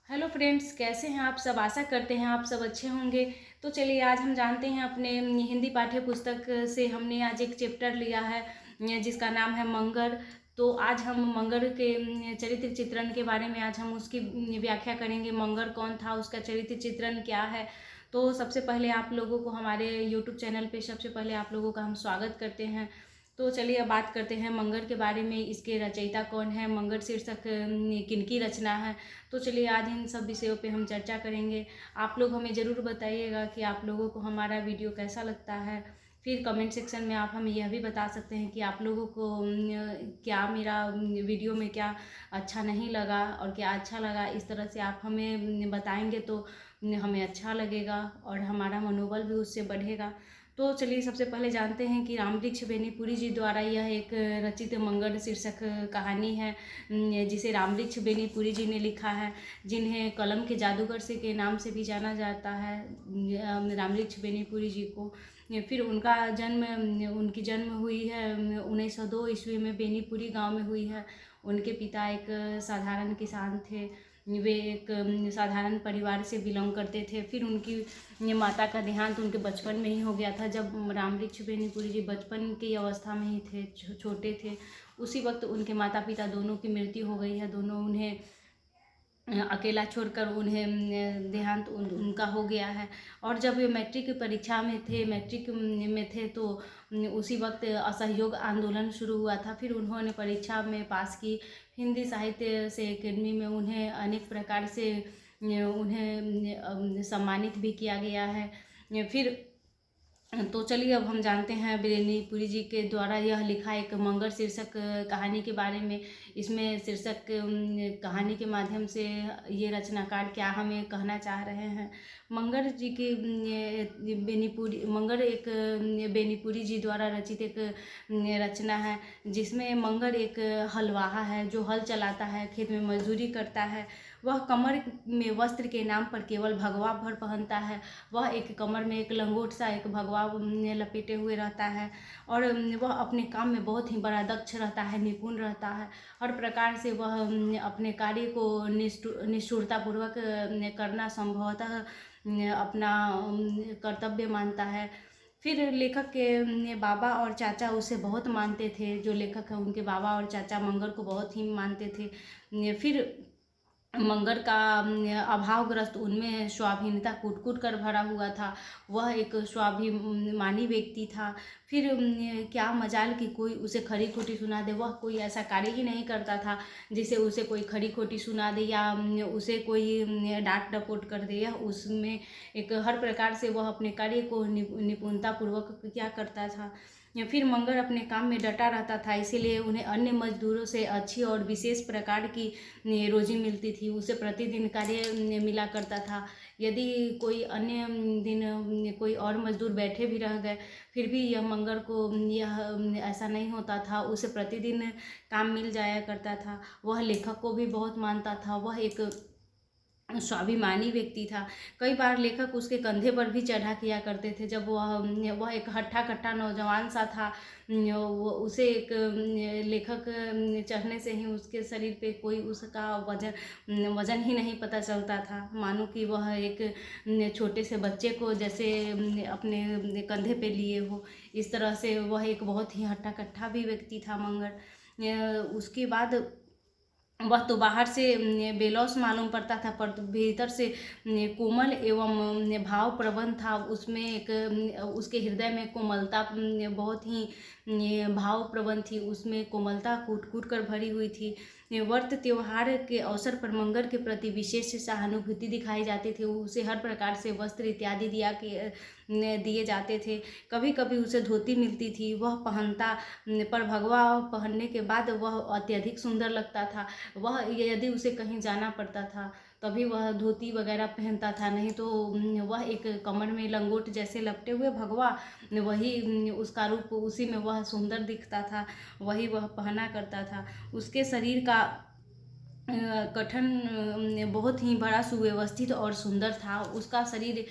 Hello friends, कैसे हैं आप सब। आशा करते हैं आप सब अच्छे होंगे। तो चलिए आज हम जानते हैं अपने हिंदी पाठ्य पुस्तक से हमने आज एक चैप्टर लिया है जिसका नाम है मंगर। तो आज हम मंगर के चरित्र चित्रण के बारे में आज हम उसकी व्याख्या करेंगे। मंगर कौन था, उसका चरित्र चित्रण क्या है। तो सबसे पहले आप लोगों को हमारे यूट्यूब चैनल पे सबसे पहले आप लोगों का हम स्वागत करते हैं। तो चलिए अब बात करते हैं मंगर के बारे में। इसके रचयिता कौन है, मंगर शीर्षक किनकी रचना है। तो चलिए आज इन सब विषयों पे हम चर्चा करेंगे। आप लोग हमें ज़रूर बताइएगा कि आप लोगों को हमारा वीडियो कैसा लगता है। फिर कमेंट सेक्शन में आप हमें यह भी बता सकते हैं कि आप लोगों को क्या मेरा वीडियो में क्या अच्छा नहीं लगा और क्या अच्छा लगा। इस तरह से आप हमें बताएंगे तो हमें अच्छा लगेगा और हमारा मनोबल भी उससे बढ़ेगा। तो चलिए सबसे पहले जानते हैं कि रामवृक्ष बेनीपुरी जी द्वारा यह एक रचित मंगल शीर्षक कहानी है जिसे रामवृक्ष बेनीपुरी जी ने लिखा है, जिन्हें कलम के जादूगर से के नाम से भी जाना जाता है। रामवृक्ष बेनीपुरी जी को फिर उनकी जन्म हुई है 1902 ईस्वी में बेनीपुरी गांव में हुई है। उनके पिता एक साधारण किसान थे। वे एक साधारण परिवार से बिलोंग करते थे। फिर उनकी माता का देहांत उनके बचपन में ही हो गया था। जब रामवृक्ष बेनीपुरी जी बचपन की अवस्था में ही थे, छोटे थे, उसी वक्त उनके माता पिता दोनों की मृत्यु हो गई है। दोनों उन्हें अकेला छोड़कर उन्हें देहांत उनका हो गया है। और जब वे मैट्रिक परीक्षा में थे, मैट्रिक में थे तो उसी वक्त असहयोग आंदोलन शुरू हुआ था। फिर उन्होंने परीक्षा में पास की। हिंदी साहित्य से अकेडमी में उन्हें अनेक प्रकार से उन्हें सम्मानित भी किया गया है। फिर तो चलिए अब हम जानते हैं बेनीपुरी जी के द्वारा यह लिखा एक मंगर शीर्षक कहानी के बारे में। इसमें शीर्षक कहानी के माध्यम से ये रचनाकार क्या हमें कहना चाह रहे हैं। मंगर जी की मंगर एक बेनीपुरी जी द्वारा रचित एक रचना है जिसमें मंगर एक हलवाहा है जो हल चलाता है, खेत में मजदूरी करता है। वह कमर में वस्त्र के नाम पर केवल भगवा भर पहनता है। वह एक कमर में एक लंगोट सा एक भगवा लपेटे हुए रहता है और वह अपने काम में बहुत ही बड़ा दक्ष रहता है, निपुण रहता है। हर प्रकार से वह अपने कार्य को निष्ठुरतापूर्वक करना संभवतः अपना कर्तव्य मानता है। फिर लेखक के बाबा और चाचा उसे बहुत मानते थे। जो लेखक है उनके बाबा और चाचा मंगर को बहुत ही मानते थे। फिर मंगर का अभावग्रस्त उनमें स्वाधीनता कूट कूट कर भरा हुआ था। वह एक स्वाभिमानी व्यक्ति था। फिर क्या मजाल कि कोई उसे खरी खोटी सुना दे। वह कोई ऐसा कार्य ही नहीं करता था जिसे उसे कोई खरी खोटी सुना दे या उसे कोई डांट डपोट कर दे। यह उसमें एक हर प्रकार से वह अपने कार्य को निपुणतापूर्वक क्या करता था। फिर मंगर अपने काम में डटा रहता था, इसीलिए उन्हें अन्य मजदूरों से अच्छी और विशेष प्रकार की रोजी मिलती थी। उसे प्रतिदिन कार्य मिला करता था। यदि कोई अन्य दिन कोई और मजदूर बैठे भी रह गए फिर भी यह मंगर को यह ऐसा नहीं होता था, उसे प्रतिदिन काम मिल जाया करता था। वह लेखक को भी बहुत मानता था। वह एक स्वाभिमानी व्यक्ति था। कई बार लेखक उसके कंधे पर भी चढ़ा किया करते थे। जब वह एक हट्ठा कट्ठा नौजवान सा था, वो उसे एक लेखक चढ़ने से ही उसके शरीर पे कोई उसका वजन ही नहीं पता चलता था, मानो कि वह एक छोटे से बच्चे को जैसे अपने कंधे पे लिए हो। इस तरह से वह एक बहुत ही हट्ठा कट्ठा भी व्यक्ति था मंगर। उसके बाद वह तो बाहर से बेलौस मालूम पड़ता था पर भीतर से कोमल एवं भाव प्रबल था। उसमें एक उसके हृदय में कोमलता बहुत ही भाव प्रबल थी। उसमें कोमलता कूट कूट कर भरी हुई थी। व्रत त्योहार के अवसर पर मंगर के प्रति विशेष सहानुभूति दिखाई जाती थी। उसे हर प्रकार से वस्त्र इत्यादि दिए जाते थे। कभी कभी उसे धोती मिलती थी, वह पहनता, पर भगवा पहनने के बाद वह अत्यधिक सुंदर लगता था। वह यदि उसे कहीं जाना पड़ता था तभी वह धोती वगैरह पहनता था, नहीं तो वह एक कमर में लंगोट जैसे लपटे हुए भगवा, वही उसका रूप, उसी में वह सुंदर दिखता था, वही वह पहना करता था। उसके शरीर का गठन बहुत ही बड़ा, सुव्यवस्थित और सुंदर था। उसका शरीर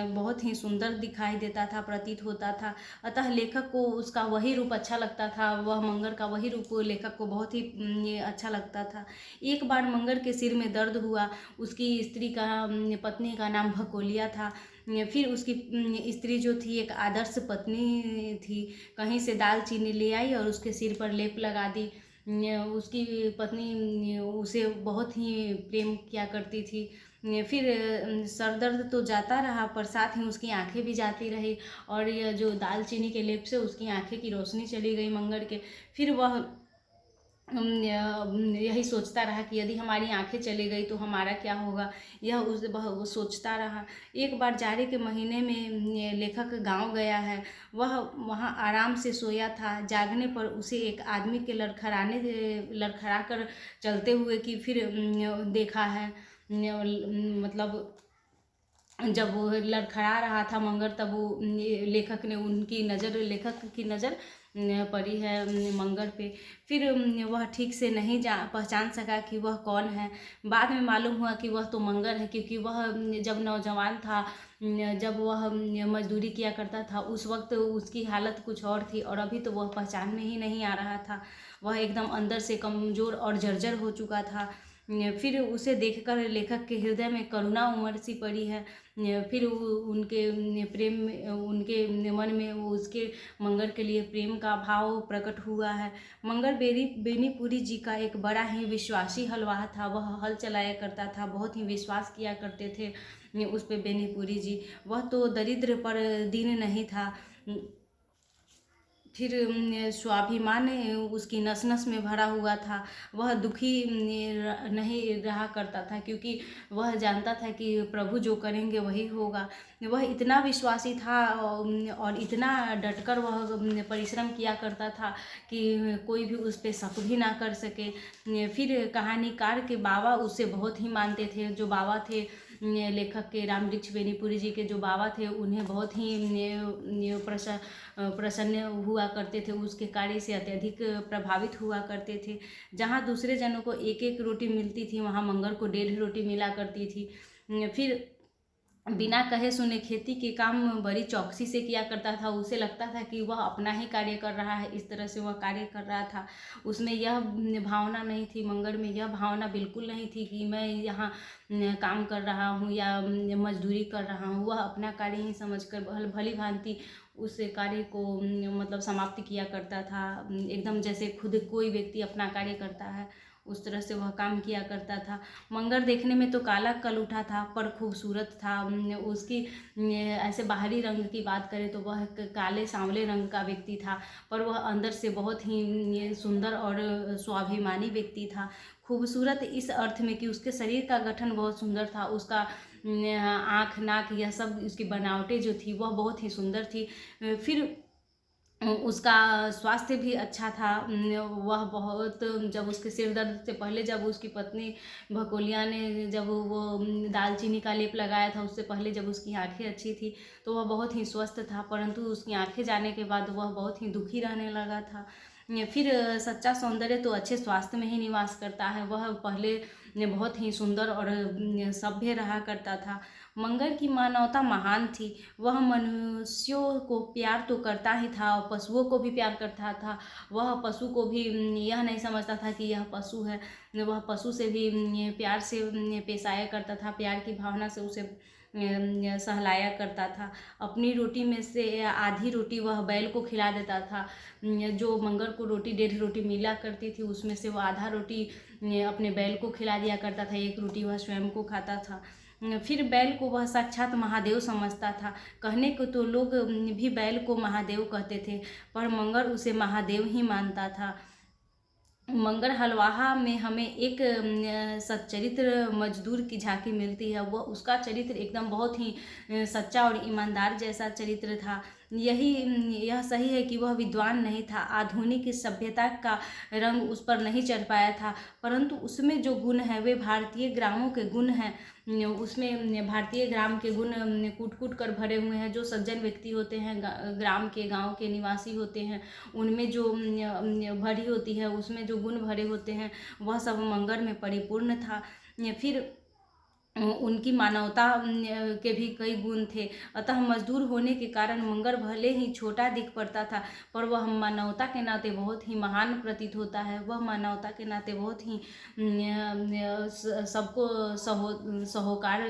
बहुत ही सुंदर दिखाई देता था, प्रतीत होता था। अतः लेखक को उसका वही रूप अच्छा लगता था, वह मंगर का वही रूप लेखक को बहुत ही अच्छा लगता था। एक बार मंगर के सिर में दर्द हुआ। उसकी स्त्री का, पत्नी का नाम भकोलिया था। फिर उसकी स्त्री जो थी एक आदर्श पत्नी थी। कहीं से दाल चीनी ले आई और उसके सिर पर लेप लगा दी। उसकी पत्नी उसे बहुत ही प्रेम किया करती थी। फिर सर दर्द तो जाता रहा, पर साथ ही उसकी आंखें भी जाती रही, और यह जो दालचीनी के लेप से उसकी आंखें की रोशनी चली गई मंगल के। फिर वह यही सोचता रहा कि यदि हमारी आंखें चली गई तो हमारा क्या होगा। यह वो सोचता रहा। एक बार जाड़े के महीने में लेखक गांव गया है। वह वहां आराम से सोया था। जागने पर उसे एक आदमी के लड़खड़ा कर चलते हुए की फिर देखा है। मतलब जब वो लड़खड़ा रहा था मंगर, तब वो लेखक की नज़र पड़ी है मंगर पे। फिर वह ठीक से नहीं पहचान सका कि वह कौन है। बाद में मालूम हुआ कि वह तो मंगर है, क्योंकि वह जब नौजवान था, जब वह मजदूरी किया करता था, उस वक्त उसकी हालत कुछ और थी, और अभी तो वह पहचान में ही नहीं आ रहा था। वह एकदम अंदर से कमज़ोर और जर्जर हो चुका था। फिर उसे देखकर लेखक के हृदय में करुणा उमड़ सी पड़ी है। फिर उनके प्रेम में, उनके मन में उसके मंगर के लिए प्रेम का भाव प्रकट हुआ है। मंगर बेनीपुरी जी का एक बड़ा ही विश्वासी हलवाह था। वह हल चलाया करता था, बहुत ही विश्वास किया करते थे उस पे बेनीपुरी जी। वह तो दरिद्र पर दीन नहीं था। फिर स्वाभिमान उसकी नस नस में भरा हुआ था। वह दुखी नहीं रहा करता था, क्योंकि वह जानता था कि प्रभु जो करेंगे वही होगा। वह इतना विश्वासी था और इतना डटकर वह परिश्रम किया करता था कि कोई भी उस पर शक भी ना कर सके। फिर कहानीकार के बाबा उसे बहुत ही मानते थे। जो बाबा थे लेखक के, रामवृक्ष बेनीपुरी जी के जो बाबा थे, उन्हें बहुत ही प्रसन्न हुआ करते थे। उसके कार्य से अत्यधिक प्रभावित हुआ करते थे। जहाँ दूसरे जनों को एक एक रोटी मिलती थी, वहाँ मंगर को 1.5 रोटी मिला करती थी। फिर बिना कहे सुने खेती के काम बड़ी चौकसी से किया करता था। उसे लगता था कि वह अपना ही कार्य कर रहा है, इस तरह से वह कार्य कर रहा था। उसमें यह भावना नहीं थी, मंगल में यह भावना बिल्कुल नहीं थी कि मैं यहाँ काम कर रहा हूँ या मजदूरी कर रहा हूँ। वह अपना कार्य ही समझकर भली भांति उस कार्य को मतलब समाप्त किया करता था। एकदम जैसे खुद कोई व्यक्ति अपना कार्य करता है, उस तरह से वह काम किया करता था। मंगर देखने में तो काला कलूठा था, पर खूबसूरत था। उसकी ऐसे बाहरी रंग की बात करें तो वह काले सांवले रंग का व्यक्ति था, पर वह अंदर से बहुत ही सुंदर और स्वाभिमानी व्यक्ति था। खूबसूरत इस अर्थ में कि उसके शरीर का गठन बहुत सुंदर था। उसका आँख, नाक, यह सब उसकी बनावटें जो थी वह बहुत ही सुंदर थी। फिर उसका स्वास्थ्य भी अच्छा था। वह बहुत, जब उसके सिर दर्द से पहले जब उसकी पत्नी भकोलिया ने जब वो दालचीनी का लेप लगाया था, उससे पहले जब उसकी आंखें अच्छी थी तो वह बहुत ही स्वस्थ था, परंतु उसकी आंखें जाने के बाद वह बहुत ही दुखी रहने लगा था। फिर सच्चा सौंदर्य तो अच्छे स्वास्थ्य में ही निवास करता है। वह पहले बहुत ही सुंदर और सभ्य रहा करता था। मंगल की मानवता महान थी। वह मनुष्यों को प्यार तो करता ही था और पशुओं को भी प्यार करता था। वह पशु को भी यह नहीं समझता था कि यह पशु है। वह पशु से भी प्यार से पेश आया करता था, प्यार की भावना से उसे सहलाया करता था। अपनी रोटी में से आधी रोटी वह बैल को खिला देता था। जो मंगल को रोटी 1.5 रोटी मिला करती थी, उसमें से वह आधा रोटी अपने बैल को खिला दिया करता था, 1 रोटी वह स्वयं को खाता था। फिर बैल को वह साक्षात महादेव समझता था। कहने को तो लोग भी बैल को महादेव कहते थे, पर मंगल उसे महादेव ही मानता था। मंगल हलवाहा में हमें एक सच्चरित्र मजदूर की झांकी मिलती है। वह उसका चरित्र एकदम बहुत ही सच्चा और ईमानदार जैसा चरित्र था। यह सही है कि वह विद्वान नहीं था, आधुनिक सभ्यता का रंग उस पर नहीं चढ़ पाया था, परंतु उसमें जो गुण है वे भारतीय ग्रामों के गुण हैं। उसमें भारतीय ग्राम के गुण कूट कूट कर भरे हुए हैं। जो सज्जन व्यक्ति होते हैं, ग्राम के, गांव के निवासी होते हैं, उनमें जो भरी होती है, उसमें जो गुण भरे होते हैं, वह सब मंगल में परिपूर्ण था। फिर उनकी मानवता के भी कई गुण थे। अतः मजदूर होने के कारण मंगल भले ही छोटा दिख पड़ता था, पर वह मानवता के नाते बहुत ही महान प्रतीत होता है। वह मानवता के नाते बहुत ही सबको सहोकार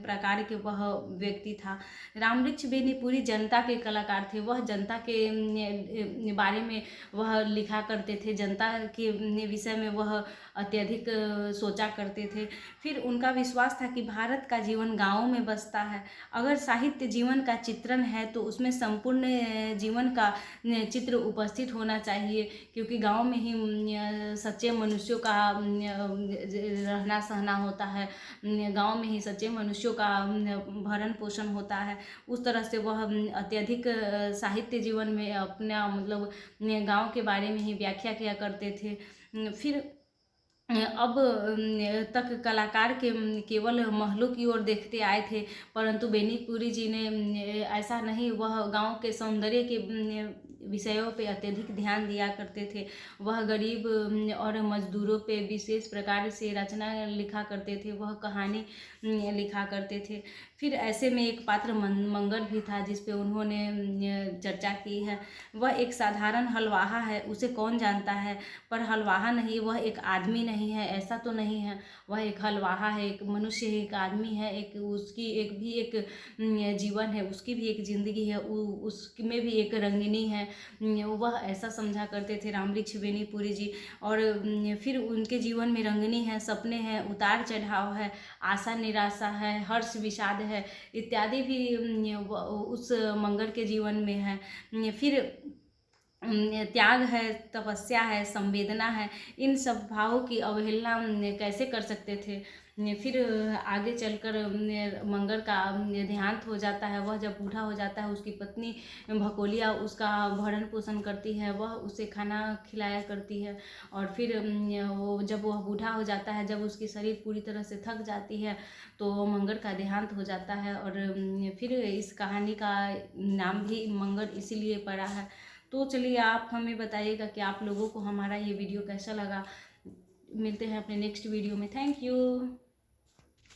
प्रकार के वह व्यक्ति था। रामवृक्ष बेनीपुरी जनता के कलाकार थे। वह जनता के बारे में वह लिखा करते थे, जनता के विषय में वह अत्यधिक सोचा करते थे। फिर उनका विश्वास था कि भारत का जीवन गाँवों में बसता है। अगर साहित्य जीवन का चित्रण है तो उसमें संपूर्ण जीवन का चित्र उपस्थित होना चाहिए, क्योंकि गाँव में ही सच्चे मनुष्यों का रहना सहना होता है, गाँव में ही सच्चे मनुष्यों का भरण पोषण होता है। उस तरह से वह अत्यधिक साहित्य जीवन में अपना मतलब गाँव के बारे में ही व्याख्या किया करते थे। फिर अब तक कलाकार के केवल महलों की ओर देखते आए थे, परंतु बेनीपुरी जी ने ऐसा नहीं, वह गांव के सौंदर्य के विषयों पे अत्यधिक ध्यान दिया करते थे। वह गरीब और मजदूरों पे विशेष प्रकार से रचना लिखा करते थे, वह कहानी लिखा करते थे। फिर ऐसे में एक पात्र मंगल भी था जिस पे उन्होंने चर्चा की है। वह एक साधारण हलवाहा है, उसे कौन जानता है, पर हलवाहा नहीं, वह एक आदमी नहीं है, ऐसा तो नहीं है। वह एक हलवाहा है, एक मनुष्य है, एक आदमी है, एक उसकी एक जीवन है, उसकी भी एक जिंदगी है, उसमें भी एक रंगिनी है। वह ऐसा समझा करते थे रामवृक्ष बेनीपुरी जी। और फिर उनके जीवन में रंगिनी है, सपने हैं, उतार चढ़ाव है, आशा निराशा है, हर्ष विषाद है, इत्यादि भी उस मंगल के जीवन में है। फिर त्याग है, तपस्या है, संवेदना है, इन सब भावों की अवहेलना कैसे कर सकते थे। फिर आगे चलकर मंगल का देहांत हो जाता है। वह जब बूढ़ा हो जाता है, उसकी पत्नी भकोलिया उसका भरण पोषण करती है, वह उसे खाना खिलाया करती है। और फिर वो जब वह बूढ़ा हो जाता है, जब उसकी शरीर पूरी तरह से थक जाती है, तो मंगल का देहांत हो जाता है। और फिर इस कहानी का नाम भी मंगल इसीलिए पड़ा है। तो चलिए आप हमें बताइएगा कि आप लोगों को हमारा ये वीडियो कैसा लगा। मिलते हैं अपने नेक्स्ट वीडियो में। Thank you.